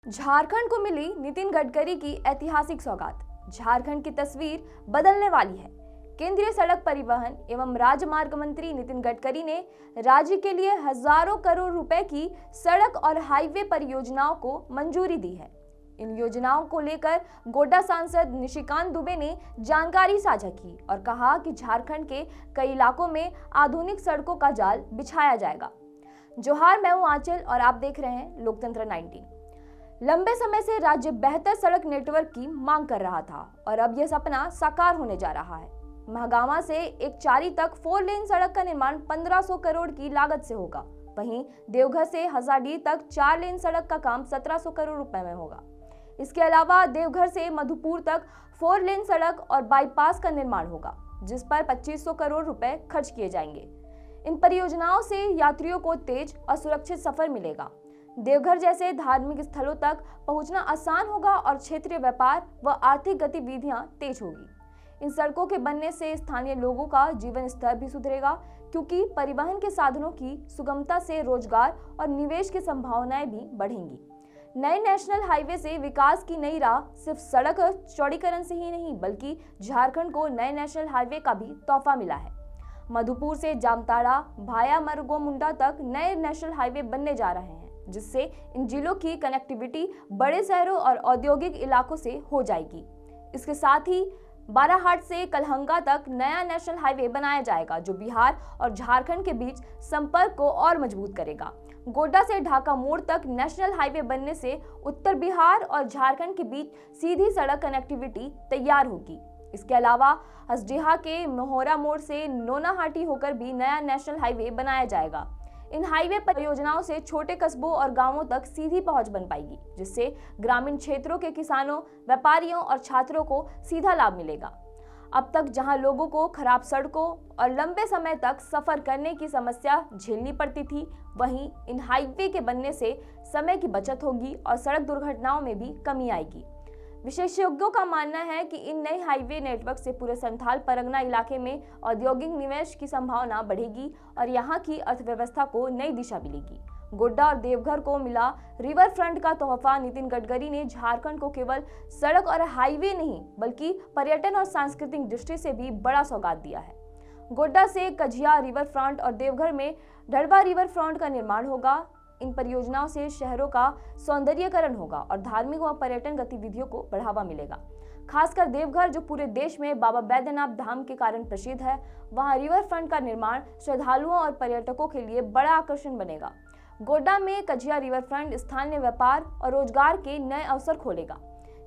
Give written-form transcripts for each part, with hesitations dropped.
झारखंड को मिली नितिन गडकरी की ऐतिहासिक सौगात। झारखंड की तस्वीर बदलने वाली है। केंद्रीय सड़क परिवहन एवं राजमार्ग मंत्री नितिन गडकरी ने राज्य के लिए हजारों करोड़ रुपए की सड़क और हाईवे परियोजनाओं को मंजूरी दी है। इन योजनाओं को लेकर गोड्डा सांसद निशिकांत दुबे ने जानकारी साझा की और कहा कि झारखंड के कई इलाकों में आधुनिक सड़कों का जाल बिछाया जाएगा। जोहार, मैं हूं आंचल और आप देख रहे हैं लोकतंत्र 19। लंबे समय से राज्य बेहतर सड़क नेटवर्क की मांग कर रहा था और अब यह सपना साकार होने जा रहा है। महागामा से एक चारी तक 4 लेन सड़क का निर्माण 1500 करोड़ की लागत से होगा। वहीं देवघर से हजारीडीह तक 4 लेन सड़क का काम 1700 करोड़ रुपए में होगा। इसके अलावा देवघर से मधुपुर तक 4 लेन सड़क और बाईपास का निर्माण होगा, जिस पर 2500 करोड़ रुपए खर्च किए जाएंगे। इन परियोजनाओं से यात्रियों को तेज और सुरक्षित सफर मिलेगा। देवघर जैसे धार्मिक स्थलों तक पहुंचना आसान होगा और क्षेत्रीय व्यापार व आर्थिक गतिविधियां तेज होगी। इन सड़कों के बनने से स्थानीय लोगों का जीवन स्तर भी सुधरेगा, क्योंकि परिवहन के साधनों की सुगमता से रोजगार और निवेश की संभावनाएं भी बढ़ेंगी। नए नेशनल हाईवे से विकास की नई राह सिर्फ सड़क चौड़ीकरण से ही नहीं, बल्कि झारखंड को नए नेशनल हाईवे का भी तोहफा मिला है। मधुपुर से जामताड़ा भाया मरगोमुंडा तक नए नेशनल हाईवे बनने जा रहे हैं, जिससे इन जिलों की कनेक्टिविटी बड़े शहरों और औद्योगिक इलाकों से हो जाएगी। इसके साथ ही बाराहाट से कलहंगा तक नया नेशनल हाईवे बनाया जाएगा, जो बिहार और झारखंड के बीच संपर्क को और मजबूत करेगा। गोड्डा से ढाका मोड़ तक नेशनल हाईवे बनने से उत्तर बिहार और झारखंड के बीच सीधी सड़क कनेक्टिविटी तैयार होगी। इसके अलावा हसडीहा के मोहरा मोड़ से नोनाहाटी होकर भी नया नेशनल हाईवे बनाया जाएगा। इन हाईवे परियोजनाओं से छोटे कस्बों और गांवों तक सीधी पहुंच बन पाएगी, जिससे ग्रामीण क्षेत्रों के किसानों, व्यापारियों और छात्रों को सीधा लाभ मिलेगा। अब तक जहां लोगों को खराब सड़कों और लंबे समय तक सफर करने की समस्या झेलनी पड़ती थी, वहीं इन हाईवे के बनने से समय की बचत होगी और सड़क दुर्घटनाओं में भी कमी आएगी। विशेषज्ञों का मानना है कि इन नए हाईवे नेटवर्क से पूरे संथाल परगना इलाके में औद्योगिक निवेश की संभावना बढ़ेगी और यहां की अर्थव्यवस्था को नई दिशा मिलेगी। गोड्डा और देवघर को मिला रिवर फ्रंट का तोहफा नितिन गडकरी ने झारखंड को केवल सड़क और हाईवे नहीं, बल्कि पर्यटन और सांस्कृतिक दृष्टि से भी बड़ा सौगात दिया है। गोड्डा से कझिया रिवर फ्रंट और देवघर में ढड़बा रिवर फ्रंट का निर्माण होगा। इन परियोजनाओं से शहरों का सौंदर्यीकरण होगा और धार्मिक व पर्यटन गतिविधियों को बढ़ावा मिलेगा। खासकर देवघर, जो पूरे देश में बाबा बैद्यनाथ धाम के कारण प्रसिद्ध है, वहां रिवर फ्रंट का निर्माण श्रद्धालुओं और पर्यटकों के लिए बड़ा आकर्षण बनेगा। गोड्डा में कझिया रिवर फ्रंट स्थानीय व्यापार और रोजगार के नए अवसर खोलेगा।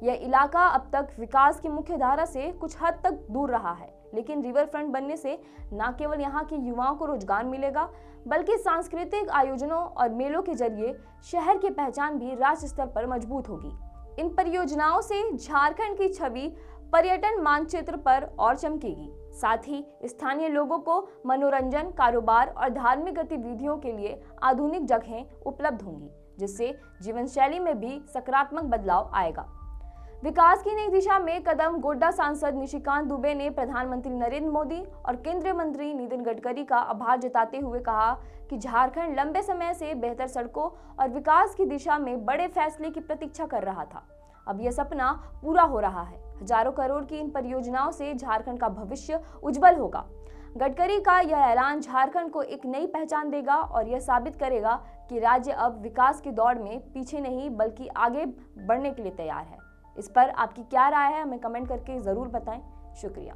यह इलाका अब तक विकास की मुख्य धारा से कुछ हद तक दूर रहा है, लेकिन रिवर फ्रंट बनने से न केवल यहाँ के युवाओं को रोजगार मिलेगा, बल्कि सांस्कृतिक आयोजनों और मेलों के जरिए शहर की पहचान भी राज्य स्तर पर मजबूत होगी। इन परियोजनाओं से झारखंड की छवि पर्यटन मानचित्र पर और चमकेगी। साथ ही स्थानीय लोगों को मनोरंजन, कारोबार और धार्मिक गतिविधियों के लिए आधुनिक जगहें उपलब्ध होंगी, जिससे जीवन शैली में भी सकारात्मक बदलाव आएगा। विकास की नई दिशा में कदम गोड्डा सांसद निशिकांत दुबे ने प्रधानमंत्री नरेंद्र मोदी और केंद्रीय मंत्री नितिन गडकरी का आभार जताते हुए कहा कि झारखंड लंबे समय से बेहतर सड़कों और विकास की दिशा में बड़े फैसले की प्रतीक्षा कर रहा था। अब यह सपना पूरा हो रहा है। हजारों करोड़ की इन परियोजनाओं से झारखंड का भविष्य उज्जवल होगा। गडकरी का यह ऐलान झारखंड को एक नई पहचान देगा और यह साबित करेगा कि राज्य अब विकास की दौड़ में पीछे नहीं, बल्कि आगे बढ़ने के लिए तैयार है। इस पर आपकी क्या राय है, हमें कमेंट करके जरूर बताएं। शुक्रिया।